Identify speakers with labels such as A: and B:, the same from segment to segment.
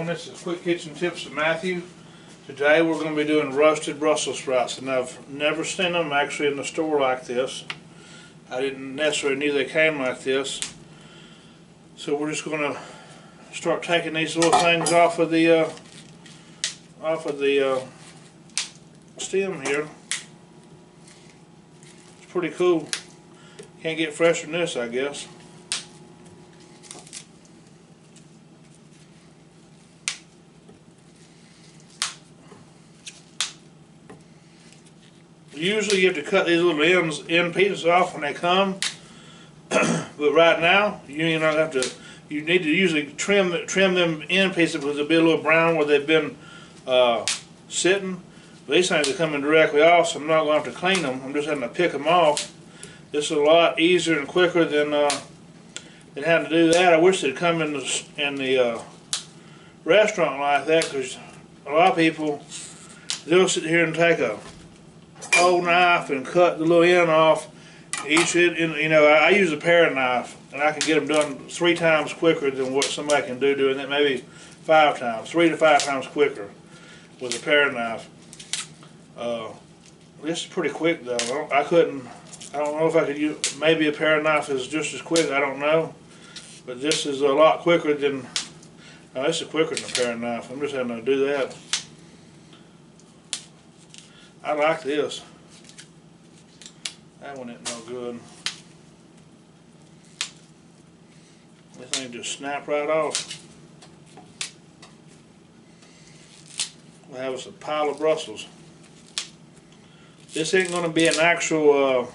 A: everyone, this is Quick Kitchen Tips with Matthew. Today we're going to be doing roasted Brussels sprouts, and I've never seen them actually in the store like this. I didn't necessarily knew they came like this. So we're just going to start taking these little things off of the stem here. It's pretty cool. Can't get fresher than this, I guess. Usually you have to cut these little end pieces off when they come, but right now you don't have to. You need to usually trim them end pieces because they'll be a little brown where they've been sitting. But these things are coming directly off, so I'm not going to have to clean them. I'm just having to pick them off. This is a lot easier and quicker than having to do that. I wish they'd come in the restaurant like that, because a lot of people, they'll sit here and take a whole knife and cut the little end off. I use a paring knife, and I can get them done 3 times quicker than what somebody can do doing that, maybe 5 times, 3 to 5 times quicker with a paring knife. This is pretty quick though. I don't know if I could use, maybe a paring knife is just as quick, I don't know. But this is a lot quicker than, this is quicker than a paring knife. I'm just having to do that. I like this. That one isn't no good. This thing just snap right off. We'll have us a pile of Brussels. This ain't going to be an actual.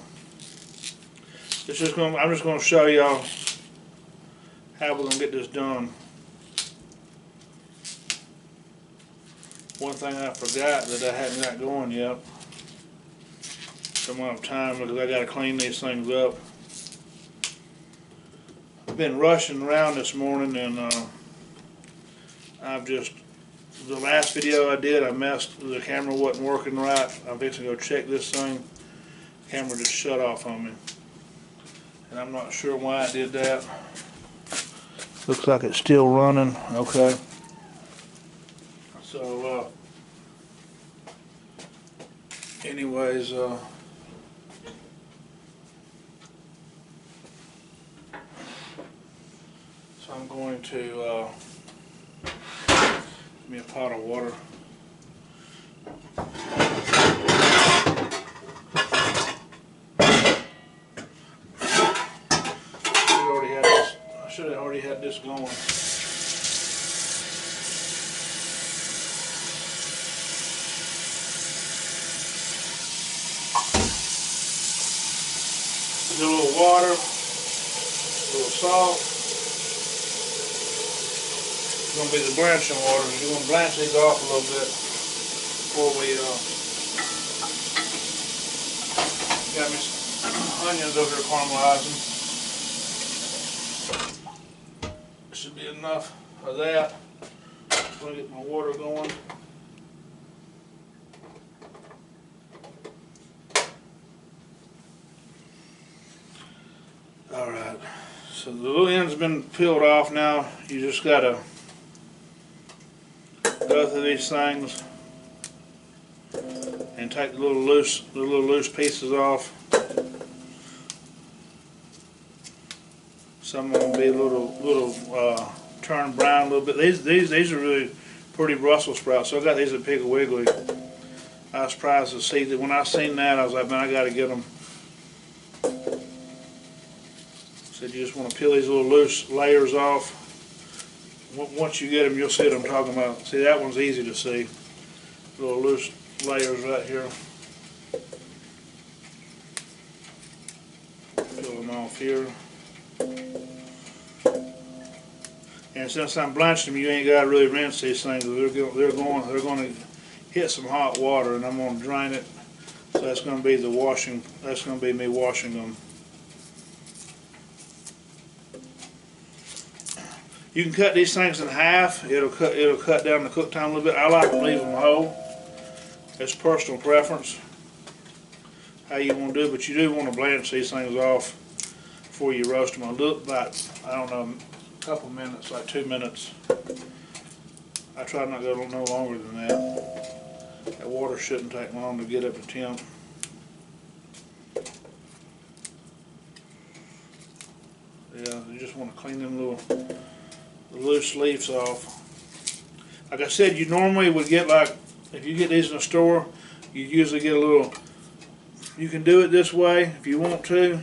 A: I'm just going to show y'all how we're going to get this done. One thing I forgot that I hadn't got going yet. Some amount of time because I got to clean these things up. I've been rushing around this morning, and the last video I did, the camera wasn't working right. I'm fixing to go check this thing. The camera just shut off on me, and I'm not sure why it did that. Looks like it's still running. Okay. So, anyways, so I'm going to give me a pot of water. I should have already had this going. A little water, a little salt. It's going to be the blanching water. You're going to blanch these off a little bit before we got me some onions over here caramelizing. Should be enough of that. I'm going to get my water going. Alright, so the little end's been peeled off now. You just got to go through these things and take the little loose pieces off. Some of them will be a little turn brown a little bit. These are really pretty Brussels sprouts. So I got these at Piggly Wiggly. I was surprised to see that. When I seen that, I was like, man, I got to get them. Said you just want to peel these little loose layers off. Once you get them, you'll see what I'm talking about. See, that one's easy to see. Little loose layers right here. Peel them off here. And since I'm blanching them, you ain't got to really rinse these things. They're going to hit some hot water, and I'm going to drain it. So that's going to be the washing. That's going to be me washing them. You can cut these things in half. It'll cut down the cook time a little bit. I like to leave them whole. It's personal preference how you want to do it, but you do want to blanch these things off before you roast them. About, I don't know, a couple minutes, like 2 minutes. I try not to go no longer than that. That water shouldn't take long to get up to temp. Yeah, you just want to clean them little loose leaves off. Like I said, you normally would get, like, if you get these in the store, you usually get a little, you can do it this way if you want to,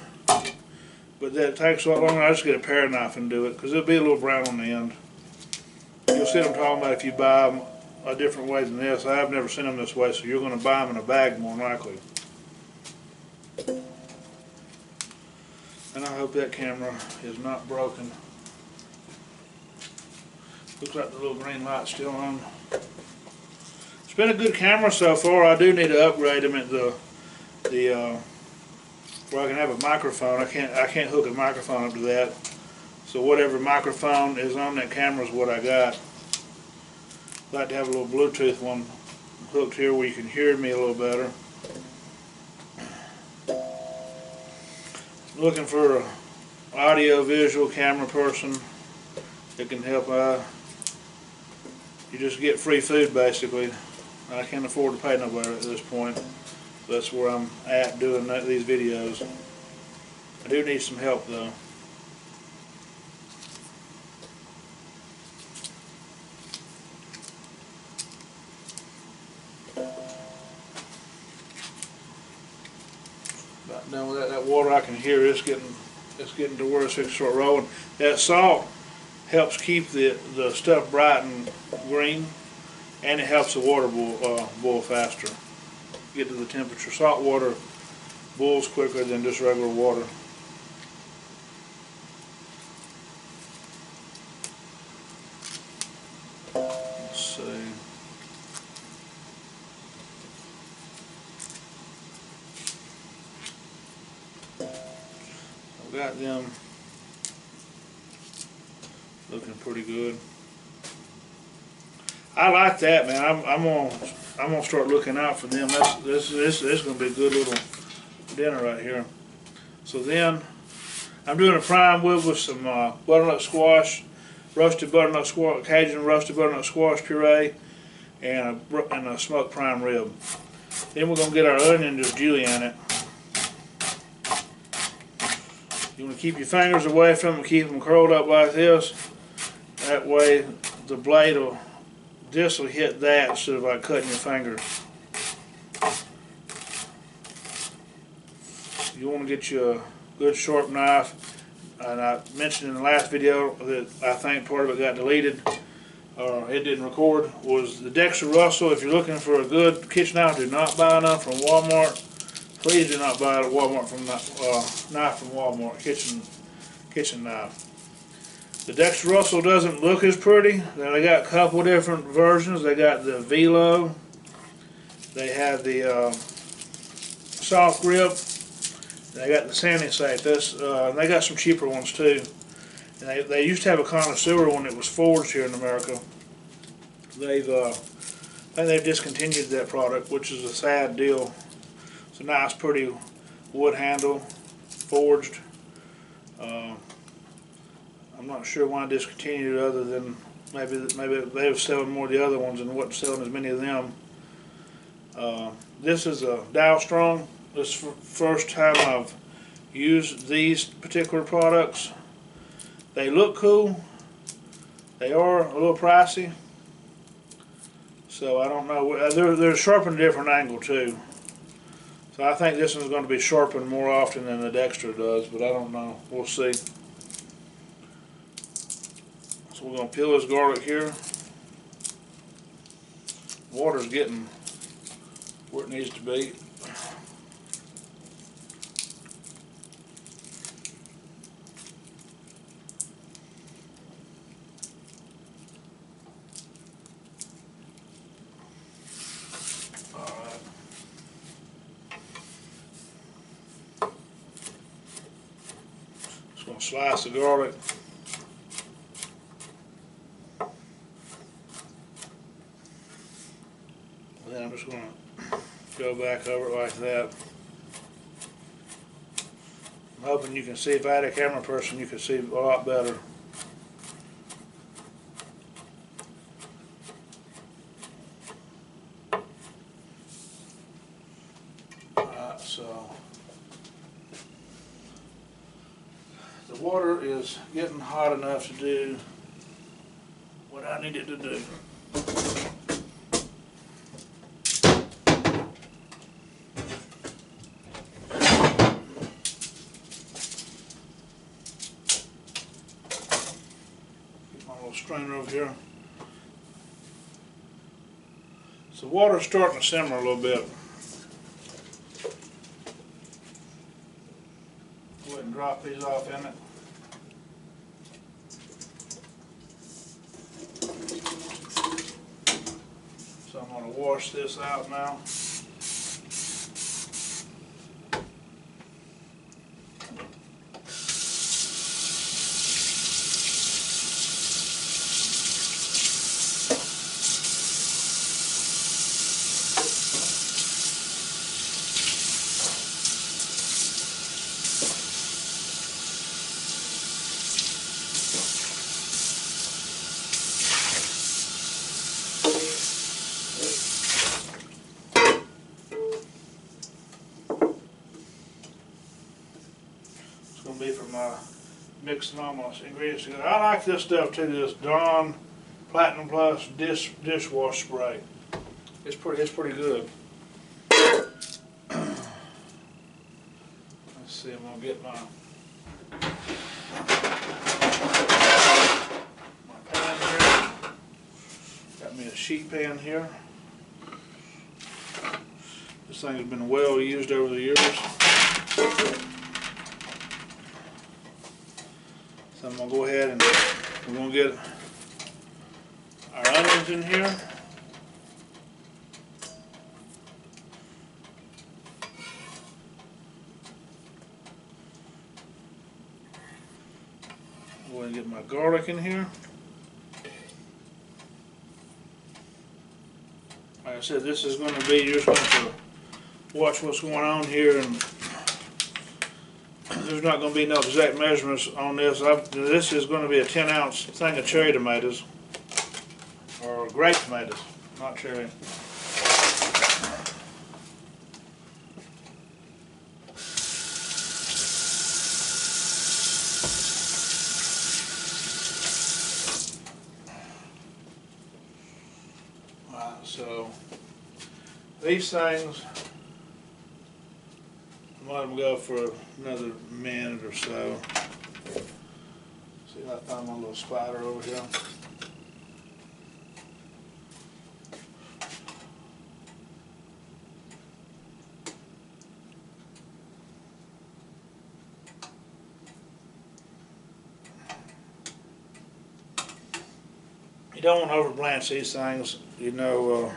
A: but that takes a lot longer. I just get a paring knife and do it, because it'll be a little brown on the end. You'll see what I'm talking about if you buy them a different way than this. I've never seen them this way, so you're going to buy them in a bag more than likely. And I hope that camera is not broken. Looks like the little green light's still on. It's been a good camera so far. I do need to upgrade them at the where I can have a microphone. I can't hook a microphone up to that. So whatever microphone is on that camera is what I got. I'd like to have a little Bluetooth one hooked here where you can hear me a little better. Looking for an audio-visual camera person that can help. You just get free food basically. I can't afford to pay nobody at this point. That's where I'm at doing these videos. I do need some help though. About done with that water. I can hear it's getting to where it's fixing to start rolling. That salt helps keep the stuff bright and green, and it helps the water boil faster. Get to the temperature. Salt water boils quicker than just regular water. Let's see. I've got them looking pretty good. I like that, man. I'm gonna start looking out for them. This is gonna be a good little dinner right here. So then I'm doing a prime rib with some butternut squash, roasted butternut squash, Cajun roasted butternut squash puree, and a smoked prime rib. Then we're gonna get our onion just julienne it. You want to keep your fingers away from them, keep them curled up like this. That way the blade will, this will hit that instead of like cutting your finger. You want to get you a good sharp knife. And I mentioned in the last video that I think part of it got deleted, or it didn't record, was the Dexter Russell. If you're looking for a good kitchen knife, do not buy enough from Walmart. Please do not buy a Walmart knife from Walmart, kitchen knife. The Dexter Russell doesn't look as pretty. They got a couple different versions. They got the Velo. They have the soft grip. They got the Sandy Safe. They got some cheaper ones too. And they used to have a connoisseur one that was forged here in America. I think they've discontinued that product, which is a sad deal. It's a nice, pretty wood handle, forged. I'm not sure why I discontinued it, other than maybe they were selling more of the other ones and wasn't selling as many of them. This is a Dow Strong. This is the first time I've used these particular products. They look cool. They are a little pricey. So I don't know. They're sharpened a different angle too. So I think this one's going to be sharpened more often than the Dexter does, but I don't know. We'll see. So we're going to peel this garlic here. Water's getting where it needs to be. Just going to slice the garlic. Then I'm just going to go back over it like that. I'm hoping you can see. If I had a camera person, you could see a lot better. The water is getting hot enough to do what I need it to do. Get my little strainer over here. So the water's starting to simmer a little bit. Go ahead and drop these off in it. So I'm going to wash this out now. Going to be for my mixing all my ingredients together. I like this stuff too, this Dawn Platinum Plus dishwash spray. It's pretty good. Let's see, I'm going to get my pan here. Got me a sheet pan here. This thing has been well used over the years. So I'm going to go ahead and we're going to get our onions in here. Go ahead and get my garlic in here. Like I said, this is going to be, you're just going to watch what's going on here, and there's not going to be no exact measurements on this. This is going to be a 10-ounce thing of cherry tomatoes, or grape tomatoes, not cherry. Alright, so these things, I'm let them go for another minute or so. See if I find my little spider over here. You don't want to over blanch these things, you know.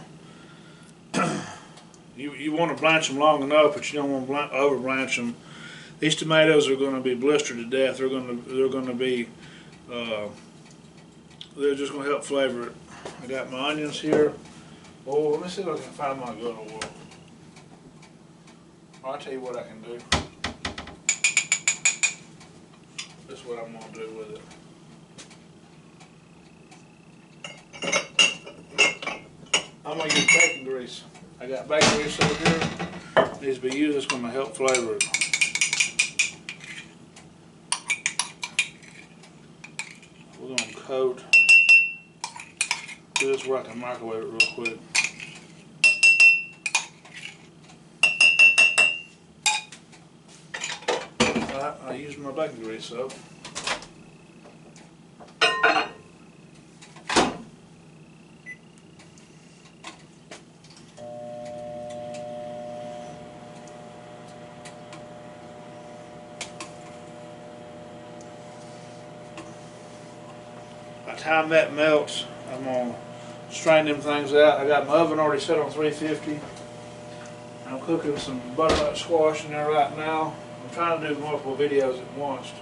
A: You want to blanch them long enough, but you don't want to over blanch them. These tomatoes are going to be blistered to death. They're going to be they're just going to help flavor it. I got my onions here. Oh, let me see if I can find my good oil. I'll tell you what I can do. This is what I'm going to do with it. I'm going to use bacon grease. I got bacon grease over here. It needs to be used. It's going to help flavor it. We're going to coat. Do this where I can microwave it real quick. Alright, I used my bacon grease up. By the time that melts, I'm going to strain them things out. I got my oven already set on 350. I'm cooking some butternut squash in there right now. I'm trying to do multiple videos at once.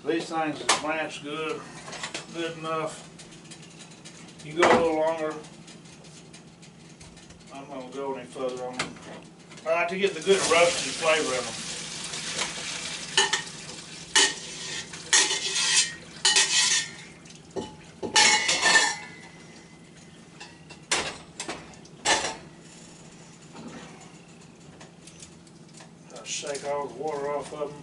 A: These things is blanched good enough. You go a little longer. I'm not going to go any further on them. I like to get the good roasted flavor in them. Shake all the water off of them.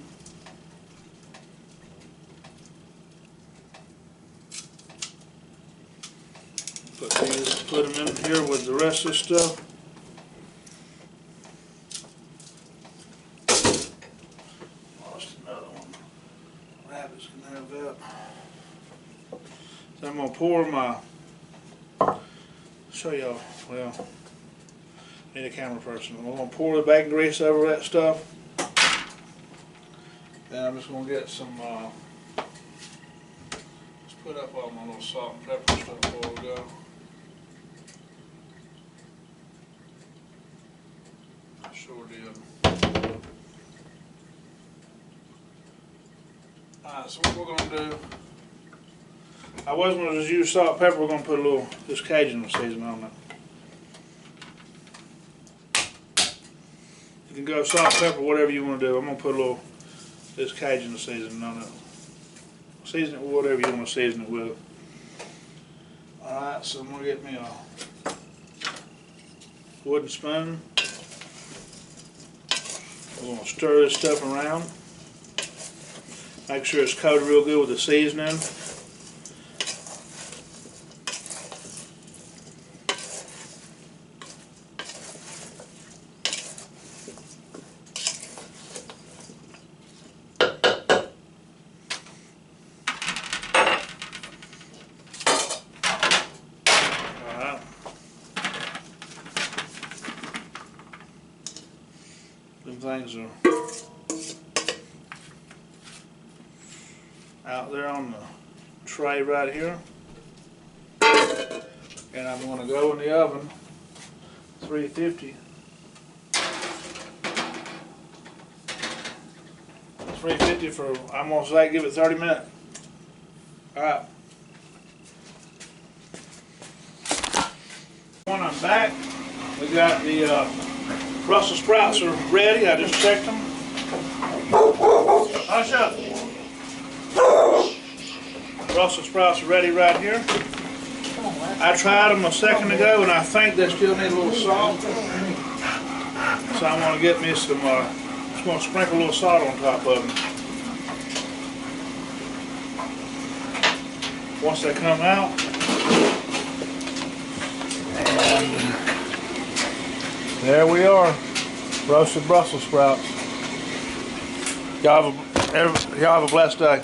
A: Put them in here with the rest of the stuff. Lost another one. Rabbits can have that. So I'm gonna pour my. Show y'all. Well, need a camera person. I'm gonna pour the bacon grease over that stuff. Then I'm just gonna get some. Let's put up all my little salt and pepper stuff before we go. Sure did. Alright, so what we're going to do, I was going to just use salt and pepper. We're going to put a little, this Cajun seasoning on it. You can go salt, pepper, whatever you want to do. I'm going to put a little, this Cajun seasoning on it. Season it with whatever you want to season it with. Alright, so I'm going to get me a wooden spoon. We're going to stir this stuff around. Make sure it's coated real good with the seasoning. Alright. Them things are out there on the tray right here, and I'm going to go in the oven 350 for, I'm going to say give it 30 minutes. Alright, when I'm back, we got the Brussels sprouts are ready. I just checked them. Hush up. Brussels sprouts are ready right here. I tried them a second ago and I think they still need a little salt. So I'm going to get me some, just going to sprinkle a little salt on top of them. Once they come out. And there we are. Roasted Brussels sprouts. Y'all have a blessed day.